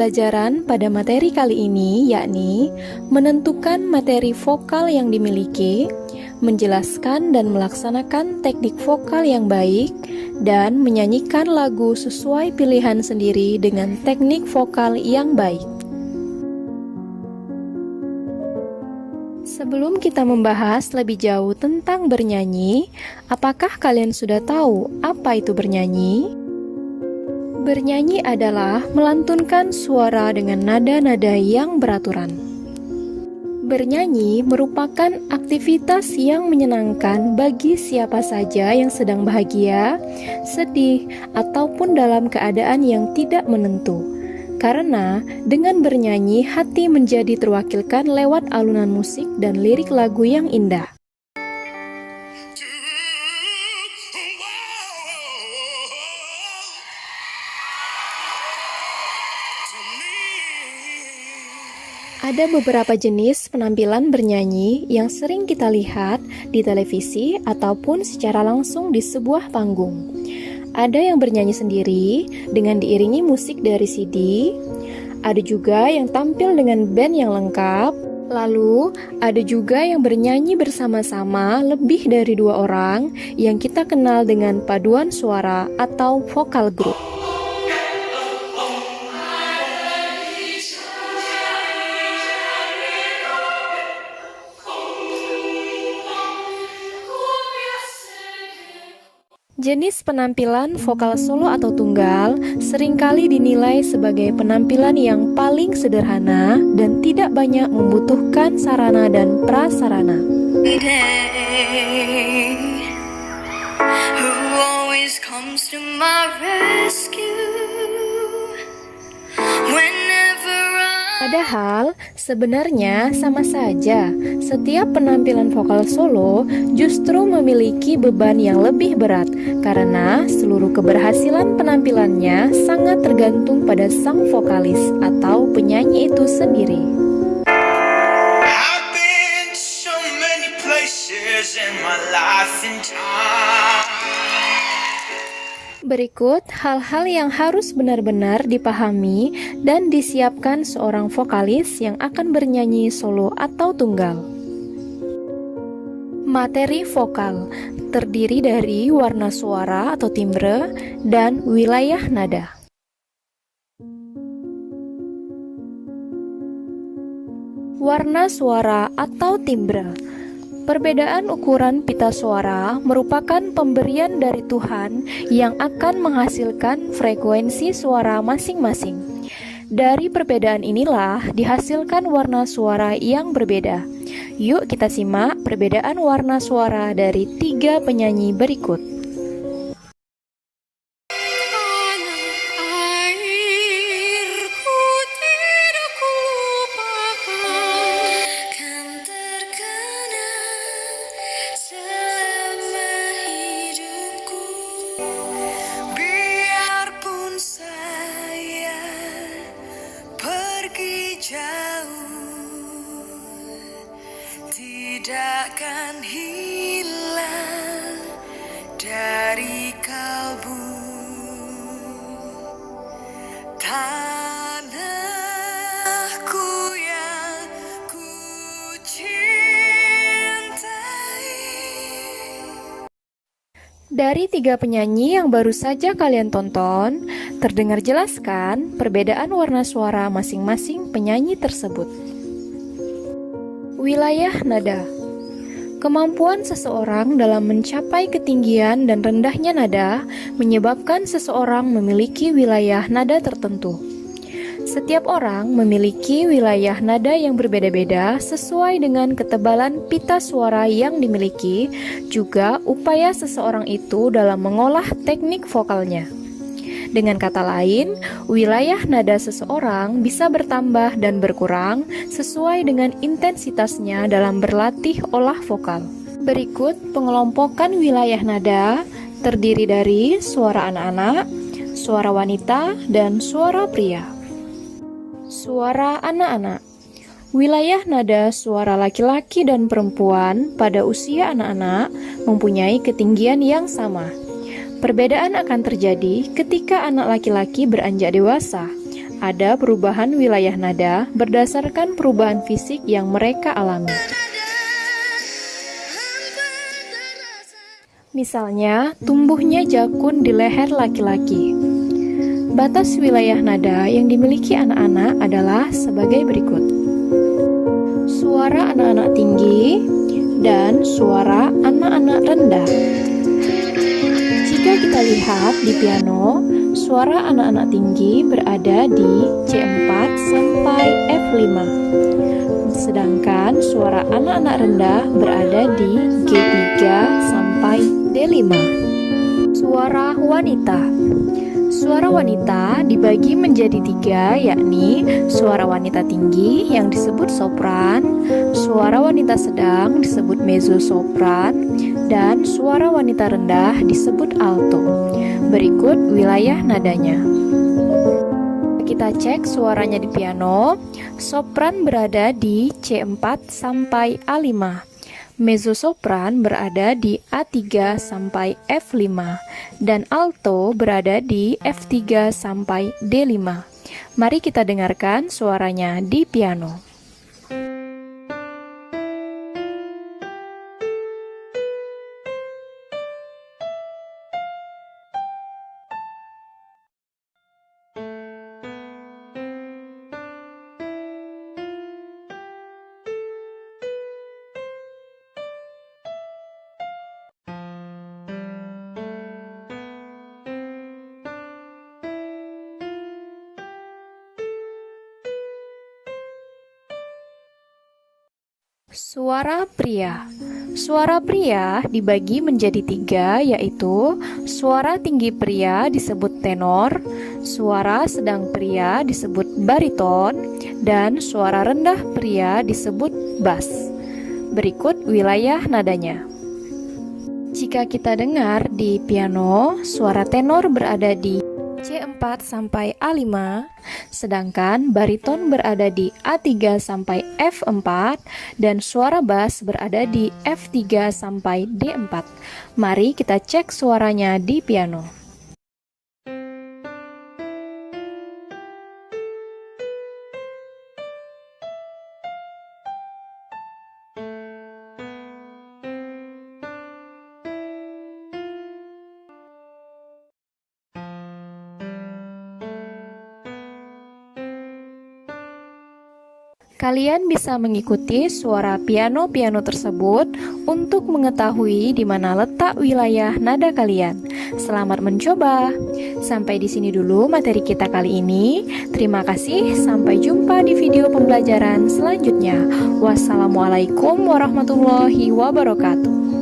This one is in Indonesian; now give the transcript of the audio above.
Pelajaran pada materi kali ini yakni menentukan materi vokal yang dimiliki, menjelaskan dan melaksanakan teknik vokal yang baik, dan menyanyikan lagu sesuai pilihan sendiri dengan teknik vokal yang baik. Sebelum kita membahas lebih jauh tentang bernyanyi, apakah kalian sudah tahu apa itu bernyanyi? Bernyanyi adalah melantunkan suara dengan nada-nada yang beraturan. Bernyanyi merupakan aktivitas yang menyenangkan bagi siapa saja yang sedang bahagia, sedih, ataupun dalam keadaan yang tidak menentu. Karena dengan bernyanyi, hati menjadi terwakilkan lewat alunan musik dan lirik lagu yang indah. Ada beberapa jenis penampilan bernyanyi yang sering kita lihat di televisi ataupun secara langsung di sebuah panggung. Ada yang bernyanyi sendiri dengan diiringi musik dari CD, ada juga yang tampil dengan band yang lengkap, lalu ada juga yang bernyanyi bersama-sama lebih dari 2 orang yang kita kenal dengan paduan suara atau vokal group. Jenis penampilan vokal solo atau tunggal seringkali dinilai sebagai penampilan yang paling sederhana dan tidak banyak membutuhkan sarana dan prasarana. Padahal sebenarnya sama saja, setiap penampilan vokal solo justru memiliki beban yang lebih berat karena seluruh keberhasilan penampilannya sangat tergantung pada sang vokalis atau penyanyi itu sendiri. Berikut hal-hal yang harus benar-benar dipahami dan disiapkan seorang vokalis yang akan bernyanyi solo atau tunggal. Materi vokal terdiri dari warna suara atau timbre dan wilayah nada. Warna suara atau timbre. Perbedaan ukuran pita suara merupakan pemberian dari Tuhan yang akan menghasilkan frekuensi suara masing-masing. Dari perbedaan inilah dihasilkan warna suara yang berbeda. Yuk kita simak perbedaan warna suara dari 3 penyanyi berikut. Tidakkan hilang dari kalbu tanahku yang ku cintai. Dari 3 penyanyi yang baru saja kalian tonton, terdengar jelas kan perbedaan warna suara masing-masing penyanyi tersebut. Wilayah nada. Kemampuan seseorang dalam mencapai ketinggian dan rendahnya nada menyebabkan seseorang memiliki wilayah nada tertentu. Setiap orang memiliki wilayah nada yang berbeda-beda sesuai dengan ketebalan pita suara yang dimiliki, juga upaya seseorang itu dalam mengolah teknik vokalnya. Dengan kata lain, wilayah nada seseorang bisa bertambah dan berkurang sesuai dengan intensitasnya dalam berlatih olah vokal. Berikut pengelompokan wilayah nada terdiri dari suara anak-anak, suara wanita, dan suara pria. Suara anak-anak. Wilayah nada suara laki-laki dan perempuan pada usia anak-anak mempunyai ketinggian yang sama. Perbedaan akan terjadi ketika anak laki-laki beranjak dewasa. Ada perubahan wilayah nada berdasarkan perubahan fisik yang mereka alami. Misalnya, tumbuhnya jakun di leher laki-laki. Batas wilayah nada yang dimiliki anak-anak adalah sebagai berikut. Suara anak-anak tinggi dan suara anak-anak rendah. Jika kita lihat di piano, suara anak-anak tinggi berada di C4 sampai F5. Sedangkan suara anak-anak rendah berada di G3 sampai D5. Suara wanita. Suara wanita dibagi menjadi 3, yakni suara wanita tinggi yang disebut sopran, suara wanita sedang disebut mezzosopran, dan suara wanita rendah disebut alto. Berikut wilayah nadanya. Kita cek suaranya di piano. Sopran berada di C4 sampai A5. Mezzosopran berada di A3 sampai F5 dan alto berada di F3 sampai D5. Mari kita dengarkan suaranya di piano. Suara pria. Suara pria dibagi menjadi 3, yaitu suara tinggi pria disebut tenor, suara sedang pria disebut bariton, dan suara rendah pria disebut bass. Berikut wilayah nadanya. Jika kita dengar di piano, suara tenor berada di C4 sampai A5, sedangkan bariton berada di A3 sampai F4 dan suara bass berada di F3 sampai D4. Mari kita cek suaranya di piano. Kalian bisa mengikuti suara piano-piano tersebut untuk mengetahui di mana letak wilayah nada kalian. Selamat mencoba. Sampai di sini dulu materi kita kali ini. Terima kasih, sampai jumpa di video pembelajaran selanjutnya. Wassalamualaikum warahmatullahi wabarakatuh.